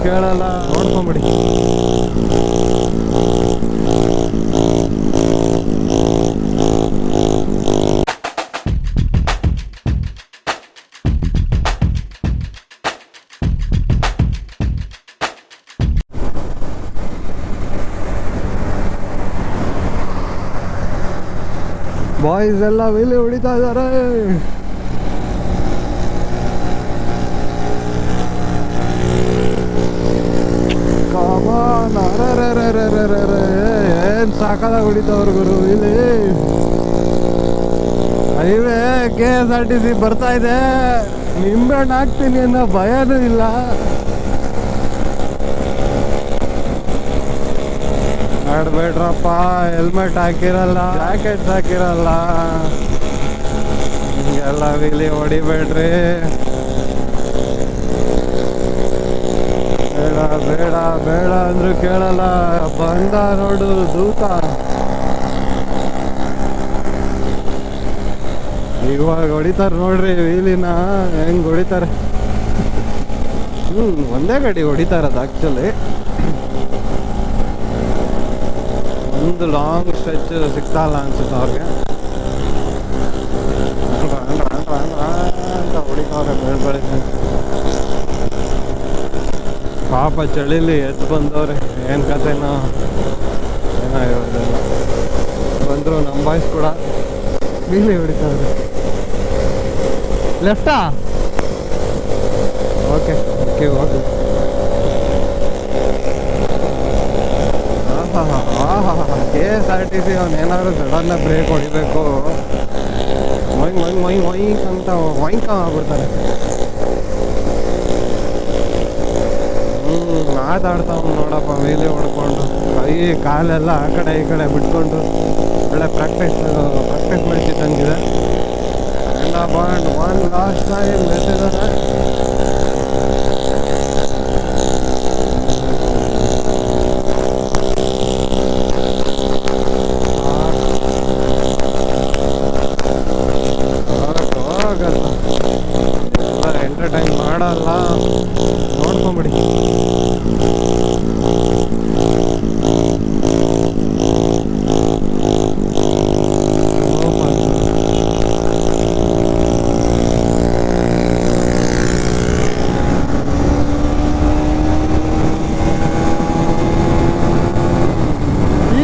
ಕೇಳಲ್ಲ, ನೋಡ್ಕೊಂಬಿಡಿ. ಬಾಯ್ಸ್ ಎಲ್ಲ ವೀಲಿ ಹೊಡಿತಾ ಇದ್ದಾರೆ. ಏನ್ ಸಾಕಾದ ಹೊಡಿತಾವ್ರ ಗುರು ಇಲ್ಲಿ. ಹೈವೇ KSRTC ಬರ್ತಾ ಇದೆ. ನಿಂಬೆಹಣ್ಣು ಹಾಕ್ತೀನಿ ಅನ್ನೋ ಭಯನೂ ಇಲ್ಲ. ಆಡ್ಬೇಡ್ರಪ್ಪ, ಹೆಲ್ಮೆಟ್ ಹಾಕಿರಲ್ಲ, ಜಾಕೆಟ್ ಹಾಕಿರಲ್ಲ, ಹಿಂಗೆಲ್ಲ ವೀಲಿ ಹೊಡಿಬೇಡ್ರಿ. ಬೇಡ ಬೇಡ ಬೇಡ ಅಂದ್ರು ಕೇಳಲ್ಲ. ಬಂದ ನೋಡು ದೂತ. ಇವಾಗ ಹೊಡಿತಾರೆ ನೋಡ್ರಿ ವೀಲಿನ, ಹೆಂಗ್ ಹೊಡಿತಾರೆ. ಒಂದೇ ಗಾಡಿ ಹೊಡಿತಾರದು ಆಕ್ಚುಲಿ. ಒಂದು ಲಾಂಗ್ ಸ್ಟ್ರೆಚ್ ಸಿಗ್ತಾಯಿಲ್ಲ ಅನ್ಸುತ್ತೆ ಅವ್ರಿಗೆ ಅಂತ ಹೊಡಿತಾವ್ರೆ ಬೆಳಗ್ಗೆ. ಪಾಪ ಚಳಿಲಿ ಎದ್ದು ಬಂದವ್ರೆ. ಏನು ಕತೆನೋ ಏನೋ ಇರೋದೆಲ್ಲ ಬಂದರು. ನಮ್ಮ ಬಾಯ್ಸ್ ಕೂಡ ವೀಲಿ ಹೊಡಿತಾವ್ರೆ. ಲೆಫ್ಟಾ? Okay okay okay. KSRTC ಅವ್ನು ಏನಾದ್ರು ಸಡನ್ನ ಬ್ರೇಕ್ ಹೊಡಿಬೇಕು, ಮೊಯ್ ಮೊಯ್ ಮೊಯ್ ಮೊಯ್ ಅಂತ ಮೊಯ್ಕ ಆಗ್ಬಿಡ್ತಾರೆ. ಮಾತಾಡ್ತಾವ್ ನೋಡಪ್ಪ ವೀಲಿ ಹೊಡ್ಕೊಂಡು, ಕೈ ಕಾಲೆಲ್ಲ ಆ ಕಡೆ ಈ ಕಡೆ ಬಿಟ್ಕೊಂಡು ಒಳ್ಳೆ ಪ್ರಾಕ್ಟೀಸ್ ಮಾಡ್ತಿದ್ದಂಗಿದೆ. ಎಲ್ಲ ಬಾಂಡ್ ಒನ್ ಲಾಸ್ಟ್ ಟೈಮ್ ಮೆಟ್ಟಿದ್ದಾರೆ. ಎಂಟರ್ಟೈನ್ ಮಾಡಲ್ಲ, ನೋಡ್ಕೊಂಬಿಡಿ.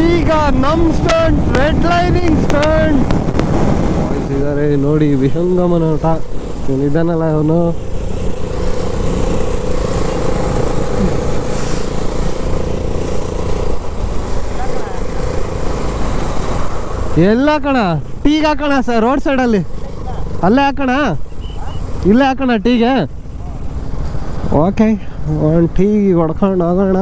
ಈಗ ನಮ್ ಸ್ಟಂಟ್, ರೆಡ್ ಲೈನಿಂಗ್ ಸ್ಟಂಟ್ ಇದ್ದಾರೆ ನೋಡಿ. ವಿಹಂಗಮನ ಊಟ ಇದಾನಲ್ಲ ಅವನು. ಎಲ್ಲ ಹಾಕೋಣ, ಟೀಗೆ ಹಾಕೋಣ ಸರ್, ರೋಡ್ ಸೈಡಲ್ಲಿ ಅಲ್ಲೇ ಹಾಕೋಣ, ಇಲ್ಲೇ ಹಾಕೋಣ ಟೀಗೆ. ಓಕೆ, ಒಂದು ಟೀಗೆ ಹೊಡ್ಕೊಂಡು ಹೋಗೋಣ.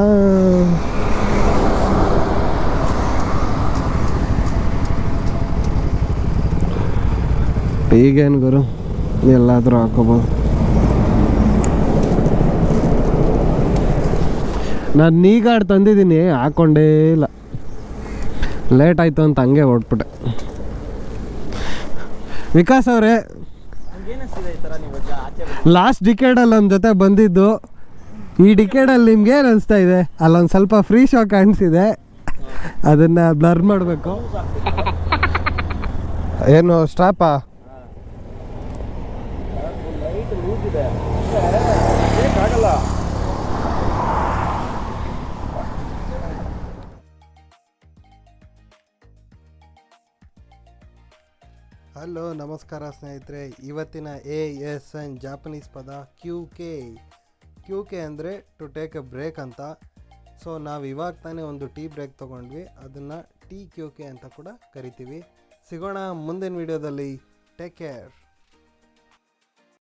ಟೀಗೇನು ಗುರು, ಎಲ್ಲಾದರೂ ಹಾಕೋಬೋದು. ನಾನು ನೀಗಾಡ್ ತಂದಿದ್ದೀನಿ, ಹಾಕ್ಕೊಂಡೇ ಇಲ್ಲ. ಲೇಟ್ ಆಯಿತು ಅಂತ ಹಂಗೆ ಹೊಟ್ಬಿಟ್ಟೆ. ವಿಕಾಸ್ ಅವರೇ, ಲಾಸ್ಟ್ ಡಿಕೇಡಲ್ಲಿ ನಮ್ಮ ಜೊತೆ ಬಂದಿದ್ದು, ಈ ಡಿಕೇಡಲ್ಲಿ ನಿಮ್ಗೆ ಏನು ಅನಿಸ್ತಾ ಇದೆ? ಅಲ್ಲೊಂದು ಸ್ವಲ್ಪ ಫ್ರೀ ಶೋ ಕಾಣಿಸಿದೆ, ಅದನ್ನು ಬ್ಲರ್ ಮಾಡಬೇಕು. ಏನು ಸ್ಟಾಪಾ? ಹಲೋ ನಮಸ್ಕಾರ ಸ್ನೇಹಿತರೆ. ಇವತ್ತಿನ ASN ಜಾಪನೀಸ್ ಪದ ಕ್ಯೂಕೆ ಅಂದರೆ ಟು ಟೇಕ್ ಎ ಬ್ರೇಕ್ ಅಂತ. ಸೊ ನಾವು ಇವಾಗ ತಾನೇ ಒಂದು ಟೀ ಬ್ರೇಕ್ ತೊಗೊಂಡ್ವಿ, ಅದನ್ನು TQK ಅಂತ ಕೂಡ ಕರಿತೀವಿ. ಸಿಗೋಣ ಮುಂದಿನ ವಿಡಿಯೋದಲ್ಲಿ. Take care.